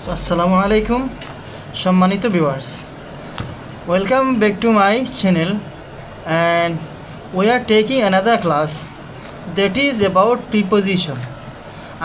আসসালামু আলাইকুম সম্মানিত viewers, welcome back to my channel and we are taking another class that is about preposition.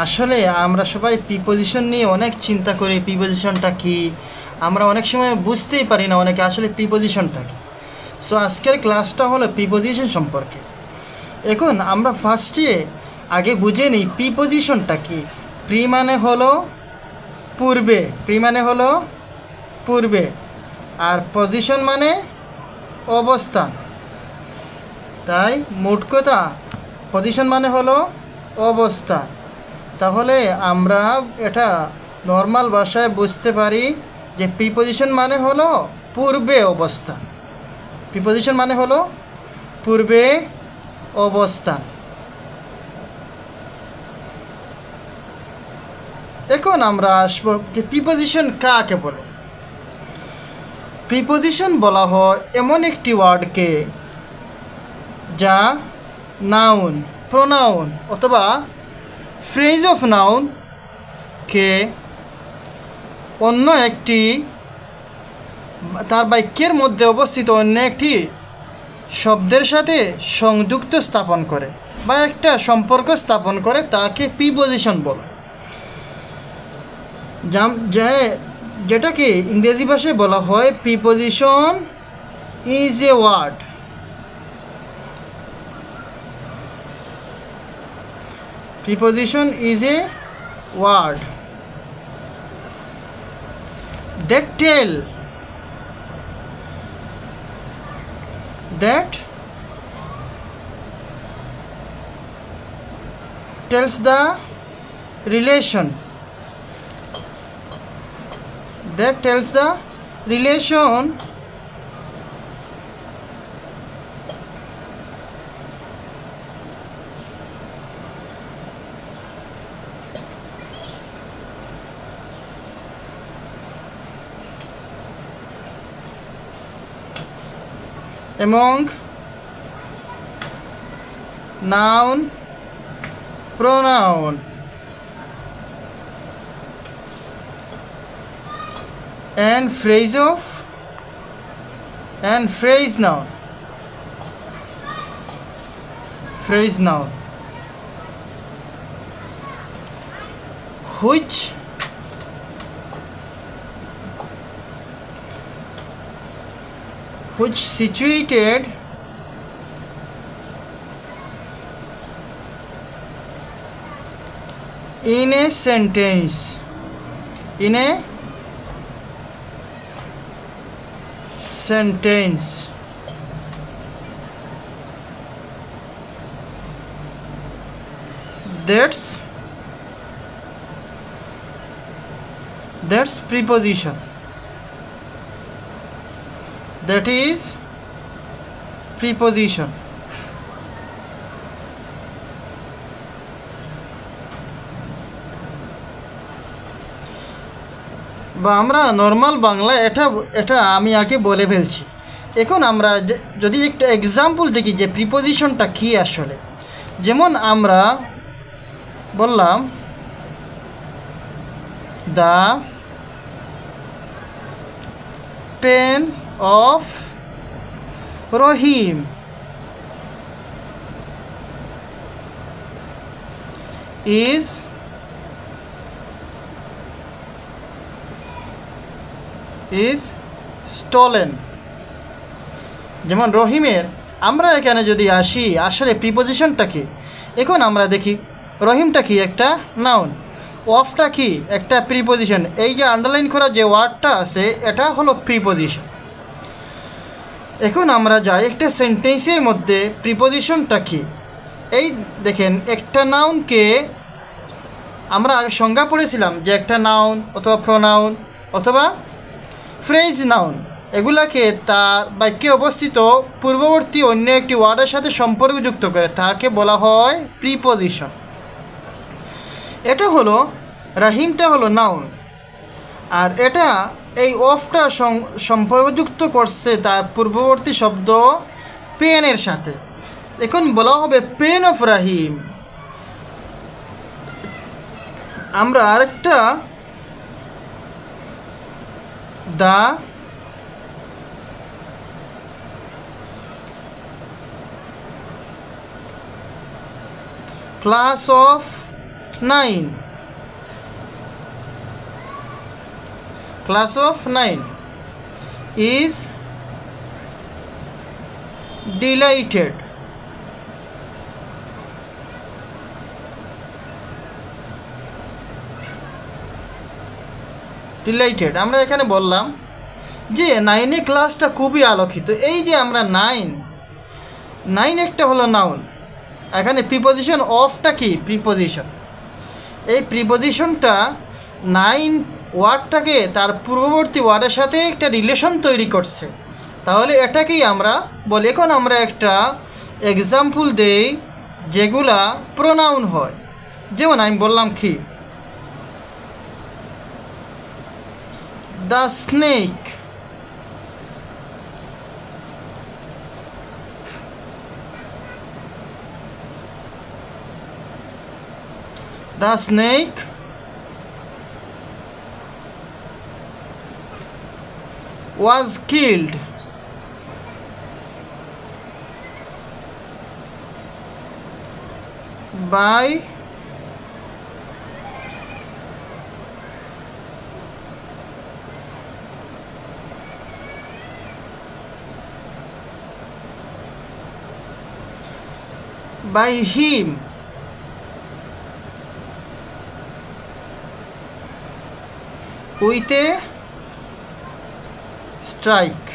আসলে আমরা সবাই প্রিপোজিশন নিয়ে অনেক চিন্তা করি। প্রিপোজিশনটা কি আমরা অনেক সময় বুঝতেই পারি না অনেকে আসলে প্রিপোজিশনটা কি। সো আজকের ক্লাসটা হলো প্রিপোজিশন সম্পর্কে। এখন আমরা ফার্স্টে আগে বুঝে নিই প্রিপোজিশনটা কি। প্রি মানে হলো পূর্বে, প্রি মানে হলো পূর্বে, আর পজিশন মানে অবস্থান। তাই মোট কথা পজিশন মানে হলো অবস্থান। তাহলে আমরা এটা নর্মাল ভাষায় বুঝতে পারি যে প্রিপোজিশন মানে হলো পূর্বে অবস্থান। প্রিপোজিশন মানে হলো পূর্বে অবস্থান। এখন আমরা আসবো যে প্রিপোজিশন কাকে বলে। প্রিপোজিশন বলা হয় এমন একটি ওয়ার্ডকে যা নাউন, প্রোনাউন অথবা ফ্রেজ অফ নাউনকে অন্য একটি তার বাক্যের মধ্যে অবস্থিত অন্য একটি শব্দের সাথে সংযুক্ত স্থাপন করে বা একটা সম্পর্ক স্থাপন করে, তাকে প্রিপোজিশন বলে। যেটাকে ইংরেজি ভাষায় বলা হয় preposition is a word. Preposition is a word that tells the relation, among noun, pronoun and phrase noun, which situated in a sentence, that's preposition. That is preposition. বা আমরা নর্মাল বাংলা এটা আমি আগে বলে ফেলছি। এখন আমরা যদি একটা এক্সাম্পল দেখি যে প্রিপোজিশনটা কি আসলে, যেমন আমরা বললাম the pen of Rahim is stolen। যেমন রহিমের আমরা এখানে যদি আসি আসলে প্রিপোজিশনটা কি। এখন আমরা দেখি রহিমটা কি একটা নাউন, অফটা কি একটা প্রিপোজিশন। এই যে আন্ডারলাইন করা যে ওয়ার্ডটা আছে এটা হলো প্রিপোজিশন। এখন আমরা যাই একটা সেন্টেন্সের মধ্যে প্রিপোজিশনটা কি। এই দেখেন একটা নাউনকে আমরা আগে সংজ্ঞা পড়েছিলাম যে একটা নাউন অথবা প্রোনাউন অথবা ফ্রেজ নাউন, এগুলাকে তার বাক্যে অবস্থিত পূর্ববর্তী অন্য একটি ওয়ার্ডের সাথে সম্পর্কযুক্ত করে তাকে বলা হয় প্রিপোজিশন। এটা হলো রাহিমটা হলো নাউন, আর এটা এই অফটা সম্পর্কযুক্ত করছে তার পূর্ববর্তী শব্দ পেনের সাথে। এখন বলা হবে পেন অফ রাহিম। আমরা আরেকটা the class of 9 is delighted আমরা এখানে বললাম যে 9 ক্লাসটা খুবই আলোকিত। এই যে আমরা 9 একটা হলো নাউন, এখানে প্রিপোজিশন অফটা কি প্রিপোজিশন, এই প্রিপোজিশনটা 9 ওয়ার্ডটাকে তার পূর্ববর্তী ওয়ার্ডের সাথে একটা রিলেশন তৈরি করছে, তাহলে এটাকেই আমরা বলি। এখন আমরা একটা এক্সাম্পল দেই যেগুলা প্রোনাউন হয়, যেমন আমি বললাম কি the snake, the snake was killed by him with a strike।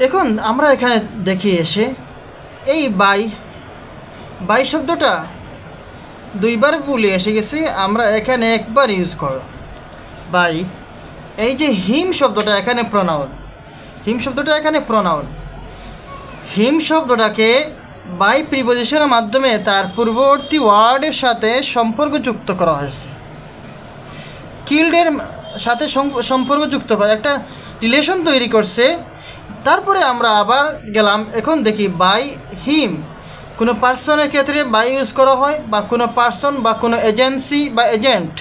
এখন আমরা এখানে দেখি এসে এই বাই শব্দটা দুইবার বলে এসে গেছে, আমরা এখানে একবার ইউজ করব বাই। এই যে হিম শব্দটা এখানে প্রোনাউন, হিম শব্দটাকে বাই প্রিপোজিশনের মাধ্যমে তার পূর্ববর্তী ওয়ার্ডের সাথে সম্পর্ক যুক্ত করা হয়েছে, কিল্ডের সাথে সম্পর্ক যুক্ত করে একটা রিলেশন তৈরি করছে। তারপরে আমরা আবার গেলাম, এখন দেখি বাই হিম কোনো পার্সনের ক্ষেত্রে বাই ইউজ করা হয়, বা কোনো পার্সন বা কোনো এজেন্সি বা এজেন্ট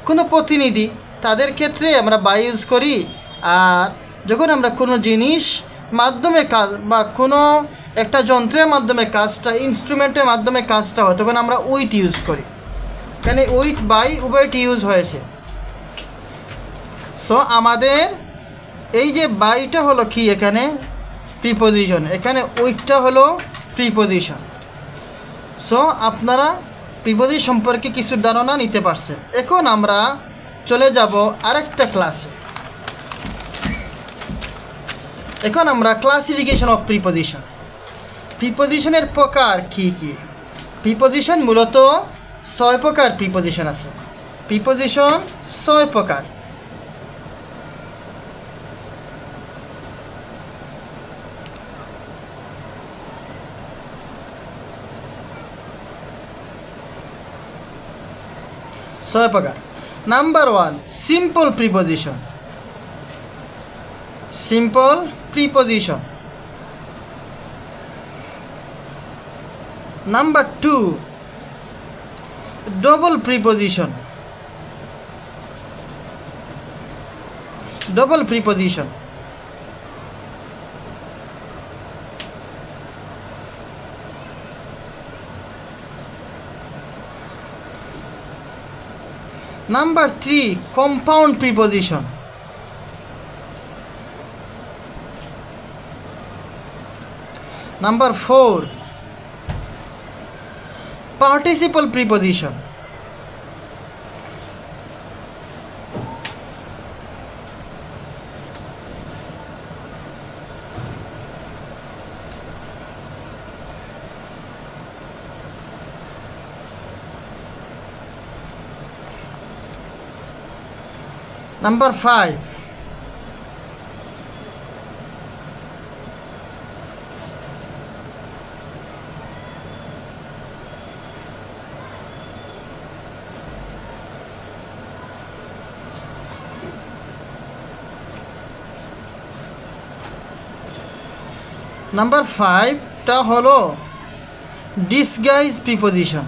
কোনো প্রতিনিধি তাদের ক্ষেত্রে আমরা বাই ইউজ করি। আর যখন আমরা কোনো জিনিস মাধ্যমে কাজ বা কোনো একটা যন্ত্রের মাধ্যমে কাজটা, ইনস্ট্রুমেন্টের মাধ্যমে কাজটা হয়, তখন আমরা উইথ ইউজ করি। এখানে উইথ বাই উভয়টি ইউজ হয়েছে। সো আমাদের এই যে বাইটা হলো কি এখানে প্রিপোজিশন, এখানে উইথটা হলো প্রিপোজিশন। সো আপনারা প্রিপোজিশন সম্পর্কে কিছু ধারণা নিতে পারছেন। এখন আমরা চলে যাব আরেকটা ক্লাসে। এখন আমরা ক্লাসিফিকেশন অফ প্রিপোজিশন, প্রিপোজিশনের প্রকার কি কি। প্রিপোজিশন মূলত 6 প্রকার প্রিপোজিশন আছে, প্রিপোজিশন 6 প্রকার। Number 1 simple preposition, simple preposition. Number 2 double preposition, double preposition। Number 3 compound preposition, number 4 participle preposition, number 5 number 5টা হলো ডিসগাইজ প্রিপোজিশন।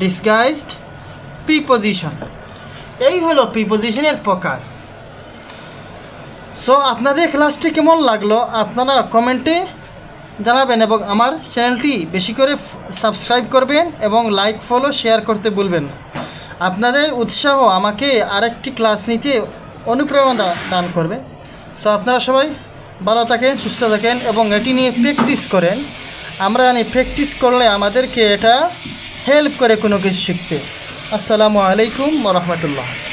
Disguised preposition. এই হলো প্রিপোজিশনের প্রকার। সো আপনাদের ক্লাসটি কেমন লাগলো আপনারা কমেন্টে জানাবেন এবং আমার চ্যানেলটি বেশি করে সাবস্ক্রাইব করবেন এবং লাইক ফলো শেয়ার করতে ভুলবেন না। আপনাদের উৎসাহ আমাকে আরেকটি ক্লাস নিতে অনুপ্রেরণা দান করবে। সো আপনারা সবাই ভালো থাকেন, সুস্থ থাকেন এবং এটি নিয়ে প্র্যাকটিস করেন। আমরা জানি প্র্যাকটিস করলে আমাদেরকে এটা হেল্প করে কোনো কিছু শিখতে। আসসালামু আলাইকুম ওয়া রাহমাতুল্লাহ।